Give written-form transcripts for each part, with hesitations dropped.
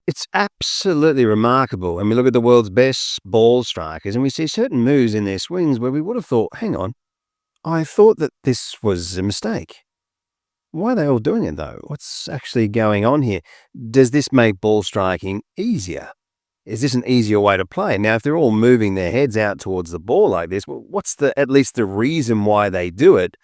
It's absolutely remarkable. And we look at the world's best ball strikers and we see certain moves in their swings where we would have thought, hang on, I thought that this was a mistake. Why are they all doing it though? What's actually going on here? Does this make ball striking easier? Is this an easier way to play? Now, if they're all moving their heads out towards the ball like this, well, what's at least the reason why they do it?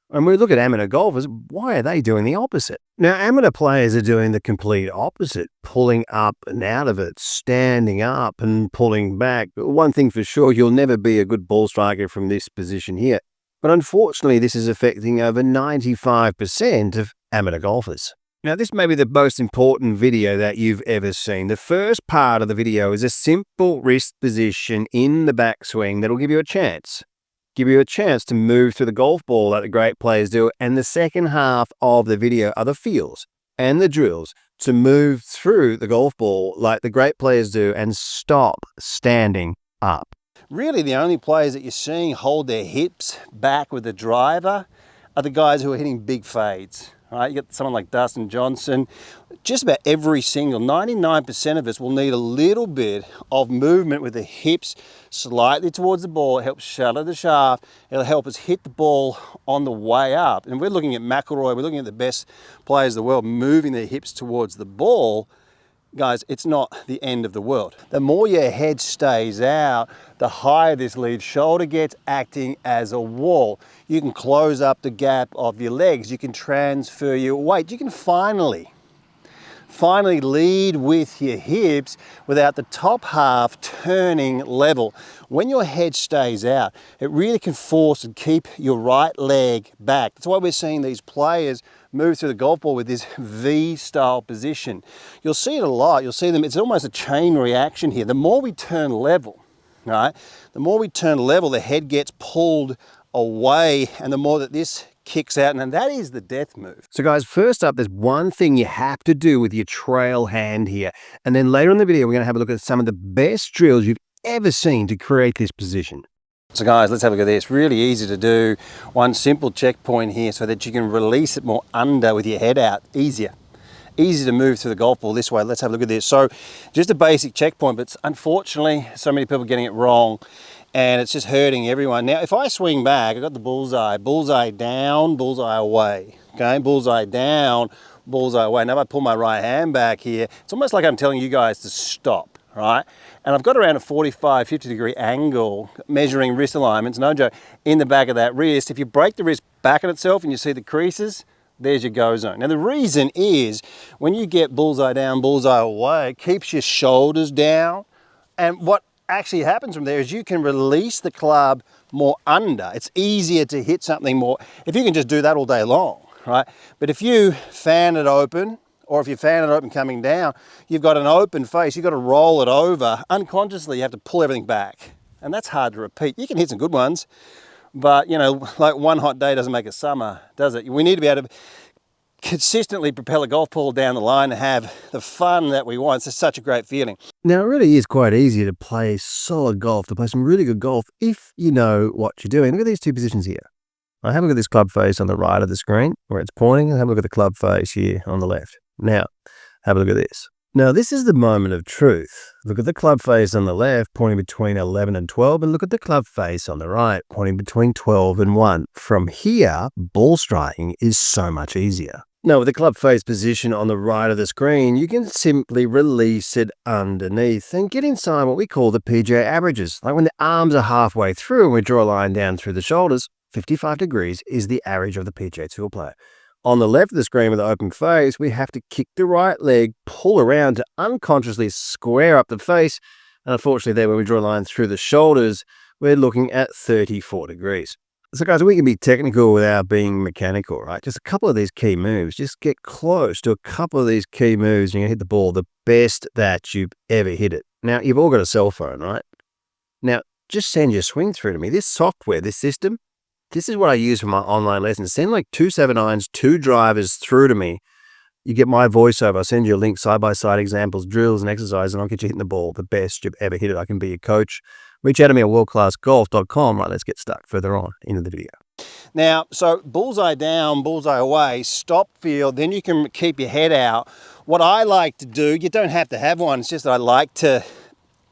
When we look at amateur golfers, why are they doing the opposite? Now, amateur players are doing the complete opposite, pulling up and out of it, standing up and pulling back. One thing for sure, you'll never be a good ball striker from this position here. But unfortunately, this is affecting over 95% of amateur golfers. Now, this may be the most important video that you've ever seen. The first part of the video is a simple wrist position in the backswing that will give you a chance. Give you a chance to move through the golf ball like the great players do. And the second half of the video are the feels and the drills to move through the golf ball like the great players do and stop standing up. Really, the only players that you're seeing hold their hips back with the driver are the guys who are hitting big fades. Right? You get someone like Dustin Johnson. Just about every single, 99% of us will need a little bit of movement with the hips slightly towards the ball. It helps shallow the shaft. It'll help us hit the ball on the way up. And we're looking at McIlroy, we're looking at the best players in the world moving their hips towards the ball. Guys, it's not the end of the world. The more your head stays out, the higher this lead shoulder gets, acting as a wall. You can close up the gap of your legs. You can transfer your weight. You can finally lead with your hips without the top half turning level. When your head stays out, it really can force and keep your right leg back. That's why we're seeing these players move through the golf ball with this V-style position. You'll see it a lot. You'll see them. It's almost a chain reaction here. The more we turn level, right? The more we turn level, the head gets pulled away, and the more that this kicks out, and that is the death move. So guys, first up, there's one thing you have to do with your trail hand here. And then later in the video, we're going to have a look at some of the best drills you've ever seen to create this position. So guys, let's have a look at this. Really easy to do. One simple checkpoint here so that you can release it more under with your head out. Easier. Easy to move through the golf ball this way. Let's have a look at this. So just a basic checkpoint, but unfortunately, so many people are getting it wrong. And it's just hurting everyone. Now, if I swing back, I've got the bullseye down, bullseye away, okay? Bullseye down, bullseye away. Now, if I pull my right hand back here, it's almost like I'm telling you guys to stop, right? And I've got around a 45, 50 degree angle, measuring wrist alignments, no joke, in the back of that wrist. If you break the wrist back on itself and you see the creases, there's your go zone. Now, the reason is when you get bullseye down, bullseye away, it keeps your shoulders down. And what actually happens from there is you can release the club more under. It's easier to hit something more if you can just do that all day long, right? But if you fan it open, or if you fan it open coming down, you've got an open face, you've got to roll it over. Unconsciously, you have to pull everything back. And that's hard to repeat. You can hit some good ones, but you know, like one hot day doesn't make a summer, does it? We need to be able to consistently propel a golf ball down the line and have the fun that we want. It's just such a great feeling. Now, it really is quite easy to play solid golf, to play some really good golf if you know what you're doing. Look at these two positions here. I have a look at this club face on the right of the screen where it's pointing, and have a look at the club face here on the left. Now, have a look at this. Now, this is the moment of truth. Look at the club face on the left, pointing between 11 and 12, and look at the club face on the right, pointing between 12 and 1. From here, ball striking is so much easier. Now, with the club face position on the right of the screen, you can simply release it underneath and get inside what we call the PGA averages. Like when the arms are halfway through and we draw a line down through the shoulders, 55 degrees is the average of the PGA Tour player. On the left of the screen with the open face, we have to kick the right leg, pull around to unconsciously square up the face. And unfortunately there, when we draw a line through the shoulders, we're looking at 34 degrees. So guys, we can be technical without being mechanical, right? Just a couple of these key moves. Just get close to a couple of these key moves and you hit the ball the best that you've ever hit it. Now, you've all got a cell phone, right? Now, just send your swing through to me. This software, this system, this is what I use for my online lessons. Send like 2 7-irons, 2 drivers through to me. You get my voiceover. I'll send you a link, side-by-side examples, drills and exercises, and I'll get you hitting the ball the best you've ever hit it. I can be your coach. Reach out to me at WorldClassGolf.com. Right, let's get stuck further on into the video. Now, so bullseye down, bullseye away, stop feel, then you can keep your head out. What I like to do, you don't have to have one, it's just that I like to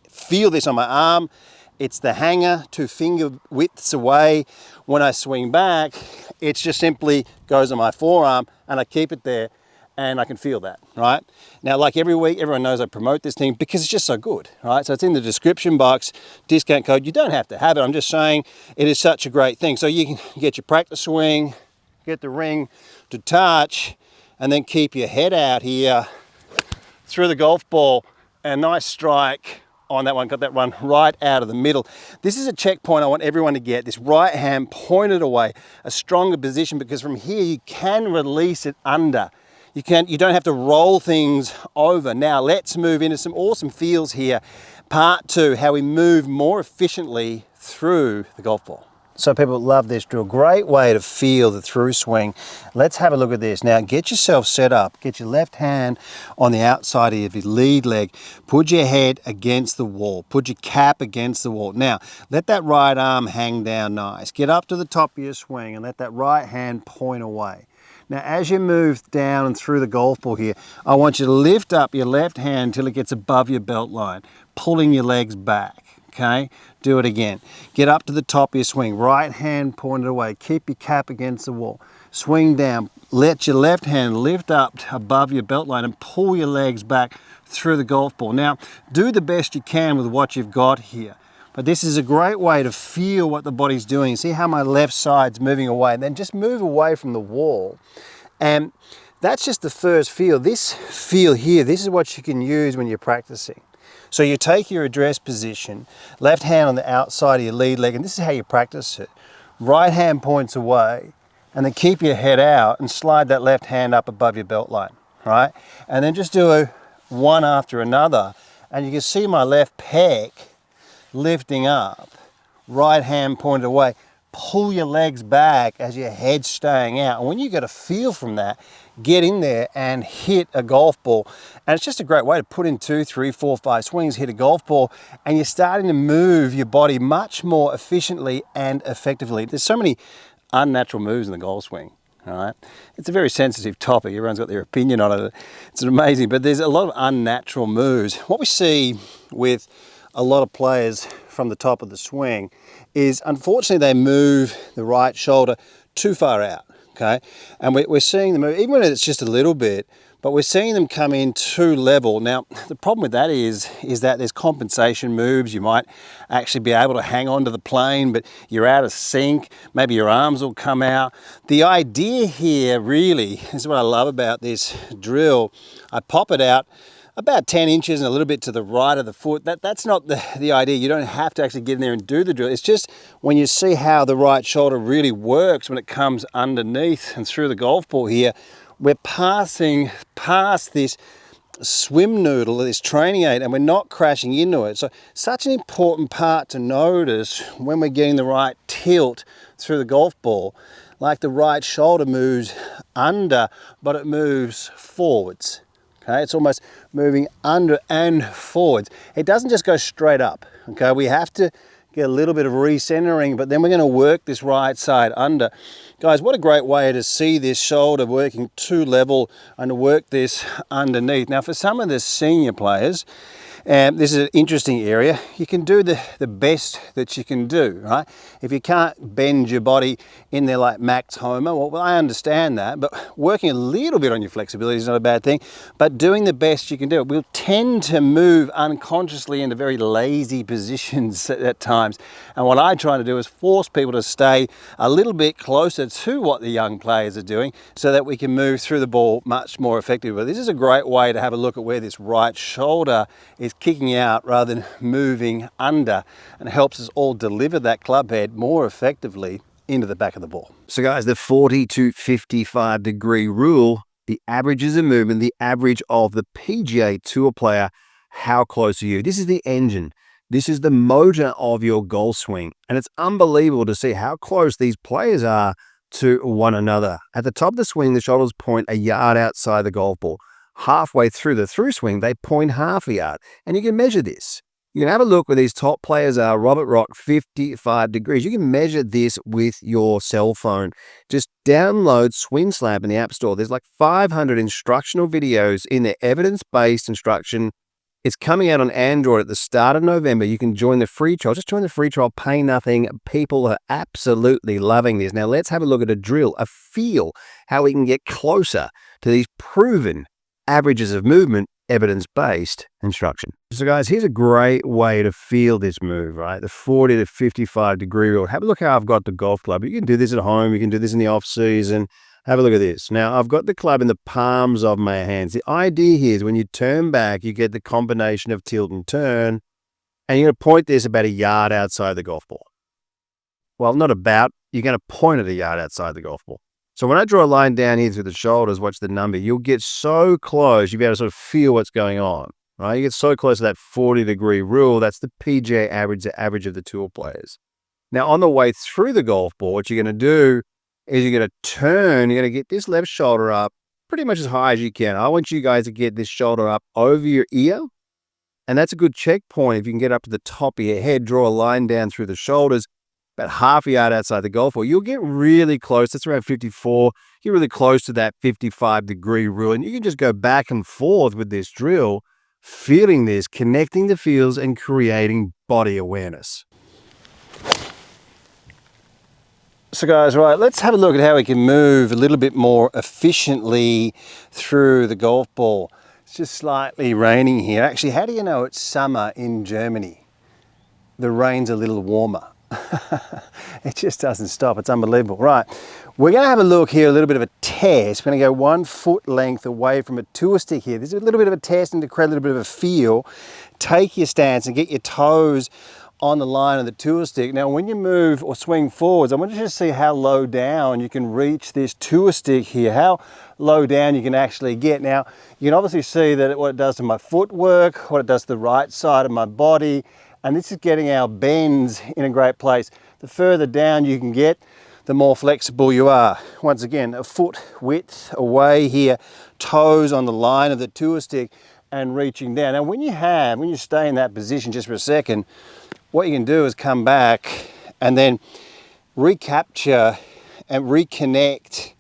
feel this on my arm. It's the hanger 2 finger widths away. When I swing back, it just simply goes on my forearm and I keep it there and I can feel that, right? Now, like every week, everyone knows I promote this thing because it's just so good, right? So it's in the description box, discount code. You don't have to have it. I'm just saying it is such a great thing. So you can get your practice swing, get the ring to touch, and then keep your head out here through the golf ball. And nice strike on that one, got that one right out of the middle. This is a checkpoint I want everyone to get, this right hand pointed away, a stronger position, because from here you can release it under. You don't have to roll things over. Now let's move into some awesome feels here. Part 2, how we move more efficiently through the golf ball. So people love this drill. Great way to feel the through swing. Let's have a look at this. Now get yourself set up. Get your left hand on the outside of your lead leg. Put your head against the wall. Put your cap against the wall. Now let that right arm hang down nice. Get up to the top of your swing and let that right hand point away. Now as you move down and through the golf ball here, I want you to lift up your left hand till it gets above your belt line, pulling your legs back. Okay, do it again. Get up to the top of your swing, right hand pointed away, keep your cap against the wall. Swing down, let your left hand lift up above your belt line and pull your legs back through the golf ball. Now, do the best you can with what you've got here. But this is a great way to feel what the body's doing. See how my left side's moving away, and then just move away from the wall. And that's just the first feel. This feel here, this is what you can use when you're practicing. So you take your address position, left hand on the outside of your lead leg, and this is how you practice it. Right hand points away, and then keep your head out and slide that left hand up above your belt line, right? And then just do one after another, and you can see my left pec lifting up, right hand pointed away. Pull your legs back as your head's staying out. And when you get a feel from that, get in there and hit a golf ball. And it's just a great way to put in 2, 3, 4, 5 swings, hit a golf ball, and you're starting to move your body much more efficiently and effectively. There's so many unnatural moves in the golf swing. All right, it's a very sensitive topic. Everyone's got their opinion on it. It's amazing, but there's a lot of unnatural moves. What we see with a lot of players from the top of the swing is, unfortunately, they move the right shoulder too far out, okay? And we're seeing them move, even when it's just a little bit, but we're seeing them come in too level. Now, the problem with that is that there's compensation moves. You might actually be able to hang on to the plane, but you're out of sync. Maybe your arms will come out. The idea here really, this is what I love about this drill. I pop it out about 10 inches and a little bit to the right of the foot. That's not the idea. You don't have to actually get in there and do the drill. It's just when you see how the right shoulder really works when it comes underneath and through the golf ball here, we're passing past this swim noodle, this training aid, and we're not crashing into it. So such an important part to notice when we're getting the right tilt through the golf ball. Like the right shoulder moves under, but it moves forwards. Okay, it's almost moving under and forwards. It doesn't just go straight up. Okay, we have to get a little bit of recentering, but then we're going to work this right side under. Guys, what a great way to see this shoulder working too level and to work this underneath. Now, for some of the senior players, this is an interesting area. You can do the best that you can do, right? If you can't bend your body in there like Max Homer, well, I understand that, but working a little bit on your flexibility is not a bad thing, but doing the best you can do. We'll tend to move unconsciously into very lazy positions at times, and what I try to do is force people to stay a little bit closer to what the young players are doing so that we can move through the ball much more effectively. This is a great way to have a look at where this right shoulder is kicking out rather than moving under, and helps us all deliver that club head more effectively into the back of the ball. So guys, the 40 to 55 degree rule, the averages of movement, the average of the PGA Tour player, how close are you? This is the engine. This is the motor of your golf swing. And it's unbelievable to see how close these players are to one another. At the top of the swing, the shoulders point a yard outside the golf ball. Halfway through the through swing, they point half a yard. And you can measure this. You can have a look where these top players are. Robert Rock, 55 degrees. You can measure this with your cell phone. Just download SwingSLAPP in the App Store. There's like 500 instructional videos in there, evidence-based instruction. It's coming out on Android at the start of November. You can join the free trial. Just join the free trial, pay nothing. People are absolutely loving this. Now let's have a look at a drill, a feel, how we can get closer to these proven averages of movement, evidence-based instruction. So guys, here's a great way to feel this move, right? The 40 to 55 degree rule. Have a look how I've got the golf club. You can do this at home. You can do this in the off season. Have a look at this. Now, I've got the club in the palms of my hands. The idea here is when you turn back, you get the combination of tilt and turn, and you're going to point this about a yard outside the golf ball. Well, not about, you're going to point at a yard outside the golf ball. So when I draw a line down here through the shoulders, watch the number, you'll get so close, you'll be able to sort of feel what's going on, right? You get so close to that 40-degree rule. That's the PGA average, the average of the tour players. Now, on the way through the golf ball, what you're going to do is you're going to turn, you're going to get this left shoulder up pretty much as high as you can. I want you guys to get this shoulder up over your ear, and that's a good checkpoint. If you can get up to the top of your head, draw a line down through the shoulders, about half a yard outside the golf ball, you'll get really close. That's around 54. You're really close to that 55-degree rule, and you can just go back and forth with this drill, feeling this, connecting the feels, and creating body awareness. So guys, right, let's have a look at how we can move a little bit more efficiently through the golf ball. It's just slightly raining here. Actually, how do you know it's summer in Germany? The rain's a little warmer. It just doesn't stop. It's unbelievable. Right, we're going to have a look here, a little bit of a test. We're going to go 1 foot length away from a tour stick here. This is a little bit of a test and to create a little bit of a feel. Take your stance and get your toes on the line of the tour stick. Now when you move or swing forwards, I want you to see how low down you can reach this tour stick here, how low down you can actually get. Now you can obviously see that what it does to my footwork, what it does to the right side of my body, and this is getting our bends in a great place. The further down you can get, the more flexible you are. Once again, a foot width away here, toes on the line of the tour stick and reaching down. Now when you stay in that position just for a second, what you can do is come back and then recapture and reconnect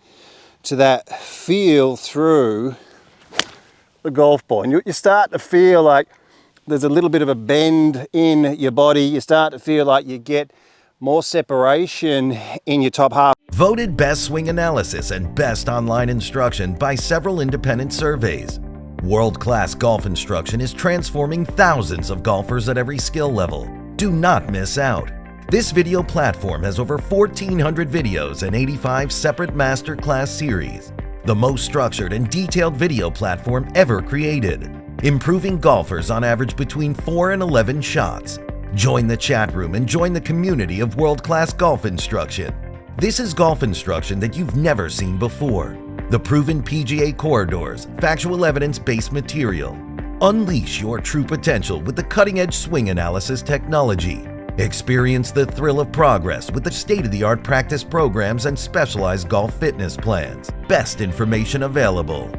to that feel through the golf ball. And you start to feel like there's a little bit of a bend in your body. You start to feel like you get more separation in your top half. Voted Best Swing Analysis and Best Online Instruction by several independent surveys. World Class Golf Instruction is transforming thousands of golfers at every skill level. Do not miss out. This video platform has over 1,400 videos and 85 separate masterclass series. The most structured and detailed video platform ever created. Improving golfers on average between 4 and 11 shots. Join the chat room and join the community of world-class golf instruction. This is golf instruction that you've never seen before. The proven PGA corridors, factual evidence-based material. Unleash your true potential with the cutting-edge swing analysis technology. Experience the thrill of progress with the state-of-the-art practice programs and specialized golf fitness plans. Best information available.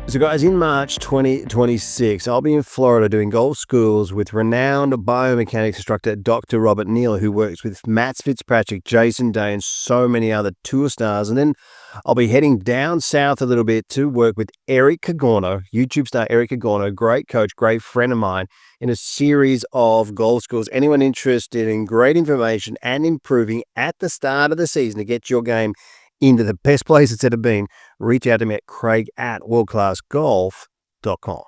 So guys, in March 2026, I'll be in Florida doing golf schools with renowned biomechanics instructor Dr. Robert Neal, who works with Matt Fitzpatrick, Jason Day, and so many other tour stars. And then I'll be heading down south a little bit to work with Eric Cagorno, YouTube star Eric Cagorno, great coach, great friend of mine, in a series of golf schools. Anyone interested in great information and improving at the start of the season to get your game into the best place it's ever been, reach out to me at Craig at WorldClassGolf.com.